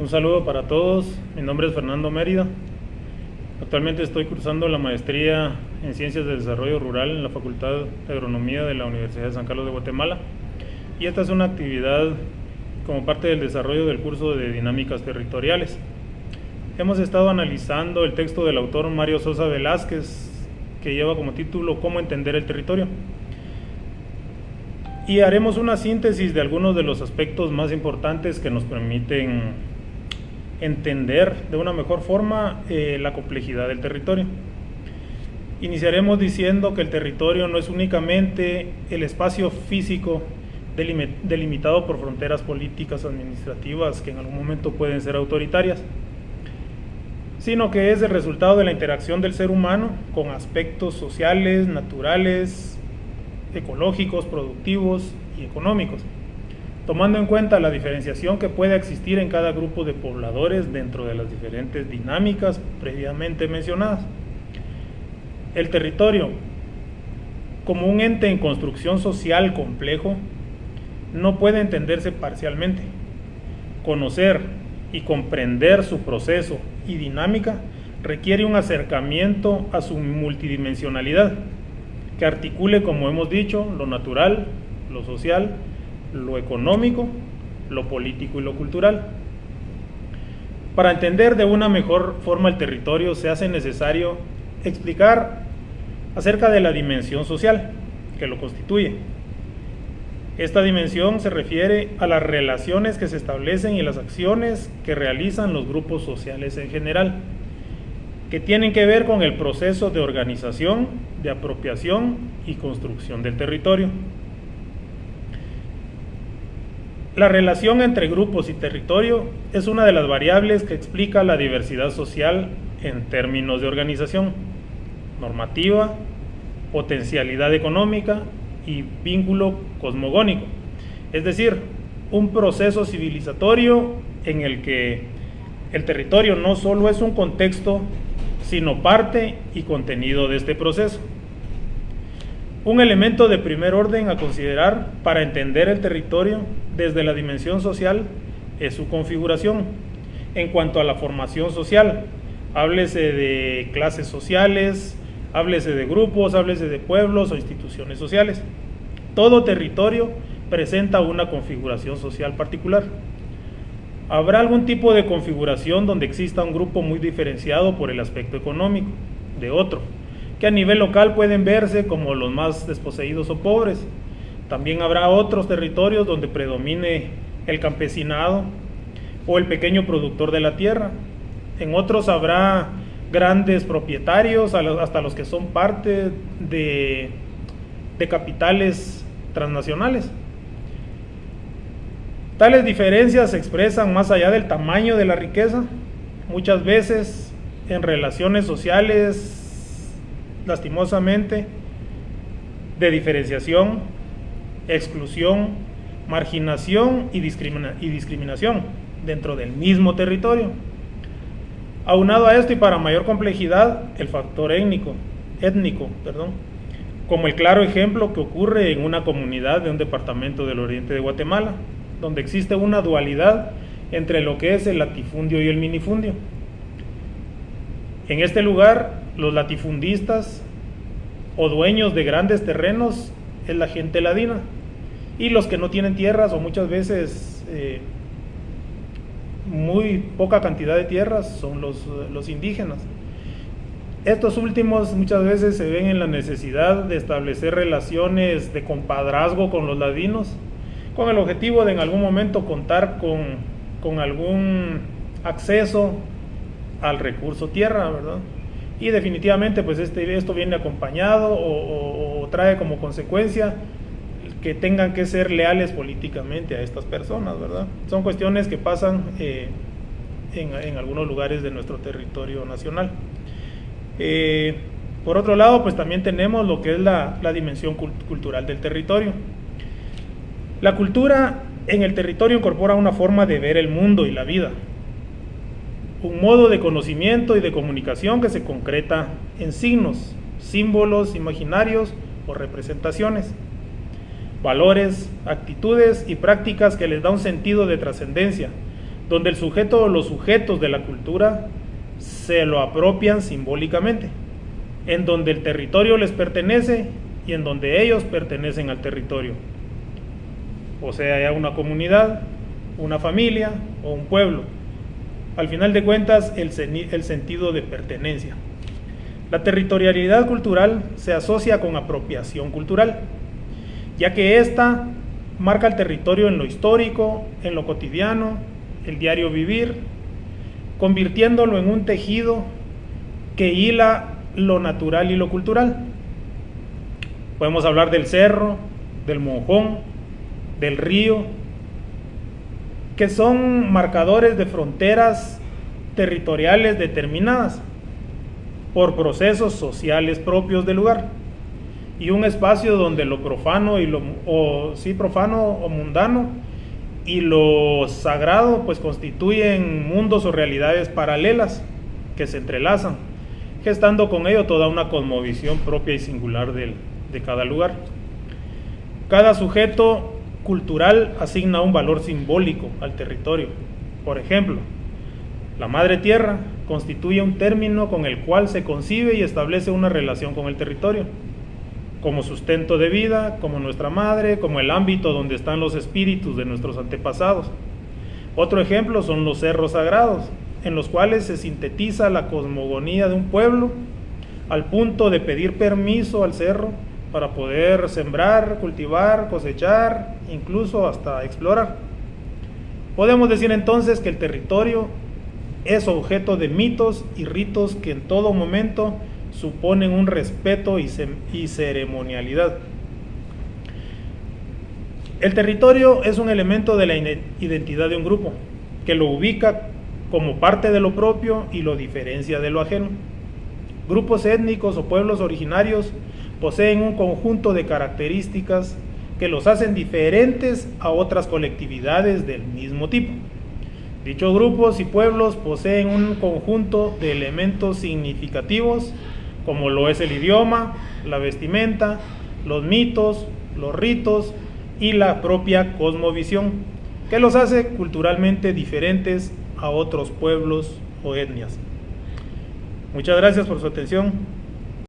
Un saludo para todos, mi nombre es Fernando Mérida. Actualmente estoy cursando la maestría en Ciencias de Desarrollo Rural en la Facultad de Agronomía de la Universidad de San Carlos de Guatemala. Y esta es una actividad como parte del desarrollo del curso de Dinámicas Territoriales. Hemos estado analizando el texto del autor Mario Sosa Velázquez, que lleva como título ¿Cómo entender el territorio? Y haremos una síntesis de algunos de los aspectos más importantes que nos permiten entender de una mejor forma la complejidad del territorio. Iniciaremos diciendo que el territorio no es únicamente el espacio físico delimitado por fronteras políticas administrativas que en algún momento pueden ser autoritarias, sino que es el resultado de la interacción del ser humano con aspectos sociales, naturales, ecológicos, productivos y económicos, tomando en cuenta la diferenciación que puede existir en cada grupo de pobladores dentro de las diferentes dinámicas previamente mencionadas. El territorio, como un ente en construcción social complejo, no puede entenderse parcialmente. Conocer y comprender su proceso y dinámica requiere un acercamiento a su multidimensionalidad, que articule, como hemos dicho, lo natural, lo social, lo económico, lo político y lo cultural. Para entender de una mejor forma el territorio se hace necesario explicar acerca de la dimensión social que lo constituye. Esta dimensión se refiere a las relaciones que se establecen y las acciones que realizan los grupos sociales en general, que tienen que ver con el proceso de organización, de apropiación y construcción del territorio. La relación entre grupos y territorio es una de las variables que explica la diversidad social en términos de organización, normativa, potencialidad económica y vínculo cosmogónico, es decir, un proceso civilizatorio en el que el territorio no solo es un contexto, sino parte y contenido de este proceso. Un elemento de primer orden a considerar para entender el territorio desde la dimensión social es su configuración. En cuanto a la formación social, háblese de clases sociales, háblese de grupos, háblese de pueblos o instituciones sociales. Todo territorio presenta una configuración social particular. Habrá algún tipo de configuración donde exista un grupo muy diferenciado por el aspecto económico de otro, que a nivel local pueden verse como los más desposeídos o pobres. También habrá otros territorios donde predomine el campesinado o el pequeño productor de la tierra. En otros habrá grandes propietarios, hasta los que son parte de capitales transnacionales. Tales diferencias se expresan más allá del tamaño de la riqueza, muchas veces en relaciones sociales, lastimosamente, de diferenciación, exclusión, marginación y discriminación dentro del mismo territorio. Aunado a esto y para mayor complejidad, el factor étnico, como el claro ejemplo que ocurre en una comunidad de un departamento del oriente de Guatemala, donde existe una dualidad entre lo que es el latifundio y el minifundio. En este lugar, los latifundistas o dueños de grandes terrenos es la gente ladina, y los que no tienen tierras o muchas veces muy poca cantidad de tierras son los indígenas. Estos últimos muchas veces se ven en la necesidad de establecer relaciones de compadrazgo con los ladinos, con el objetivo de en algún momento contar con algún acceso al recurso tierra, ¿verdad? Y definitivamente pues esto viene acompañado o trae como consecuencia que tengan que ser leales políticamente a estas personas, ¿verdad? Son cuestiones que pasan en algunos lugares de nuestro territorio nacional. Por otro lado, pues también tenemos lo que es la dimensión cultural del territorio. La cultura en el territorio incorpora una forma de ver el mundo y la vida, un modo de conocimiento y de comunicación que se concreta en signos, símbolos imaginarios o representaciones, valores, actitudes y prácticas que les da un sentido de trascendencia, donde el sujeto o los sujetos de la cultura se lo apropian simbólicamente, en donde el territorio les pertenece y en donde ellos pertenecen al territorio. O sea, ya una comunidad, una familia o un pueblo. Al final de cuentas, el sentido de pertenencia. La territorialidad cultural se asocia con apropiación cultural, ya que ésta marca el territorio en lo histórico, en lo cotidiano, el diario vivir, convirtiéndolo en un tejido que hila lo natural y lo cultural. Podemos hablar del cerro, del monjón, del río, que son marcadores de fronteras territoriales determinadas por procesos sociales propios del lugar, y un espacio donde lo profano profano o mundano y lo sagrado pues constituyen mundos o realidades paralelas que se entrelazan, gestando con ello toda una cosmovisión propia y singular de cada lugar. Cada sujeto cultural asigna un valor simbólico al territorio. Por ejemplo, la madre tierra constituye un término con el cual se concibe y establece una relación con el territorio, como sustento de vida, como nuestra madre, como el ámbito donde están los espíritus de nuestros antepasados. Otro ejemplo son los cerros sagrados, en los cuales se sintetiza la cosmogonía de un pueblo, al punto de pedir permiso al cerro para poder sembrar, cultivar, cosechar, incluso hasta explorar. Podemos decir entonces que el territorio es objeto de mitos y ritos que en todo momento suponen un respeto y ceremonialidad. El territorio es un elemento de la identidad de un grupo, que lo ubica como parte de lo propio y lo diferencia de lo ajeno. Grupos étnicos o pueblos originarios poseen un conjunto de características que los hacen diferentes a otras colectividades del mismo tipo. Dichos grupos y pueblos poseen un conjunto de elementos significativos, como lo es el idioma, la vestimenta, los mitos, los ritos y la propia cosmovisión, que los hace culturalmente diferentes a otros pueblos o etnias. Muchas gracias por su atención.